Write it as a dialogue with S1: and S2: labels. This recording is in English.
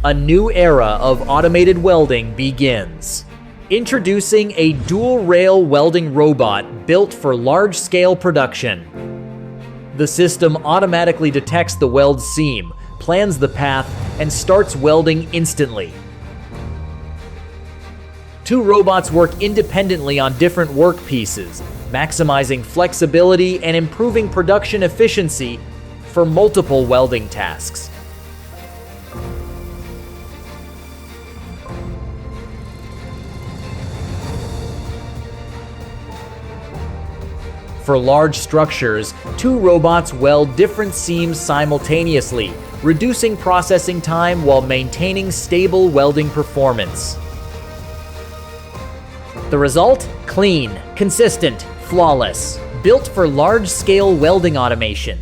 S1: A new era of automated welding begins. Introducing a dual-rail welding robot built for large-scale production. The system automatically detects the weld seam, plans the path, and starts welding instantly. Two robots work independently on different work pieces, maximizing flexibility and improving production efficiency for multiple welding tasks. For large structures, two robots weld different seams simultaneously, reducing processing time while maintaining stable welding performance. The result? Clean, consistent, flawless. Built for large-scale welding automation.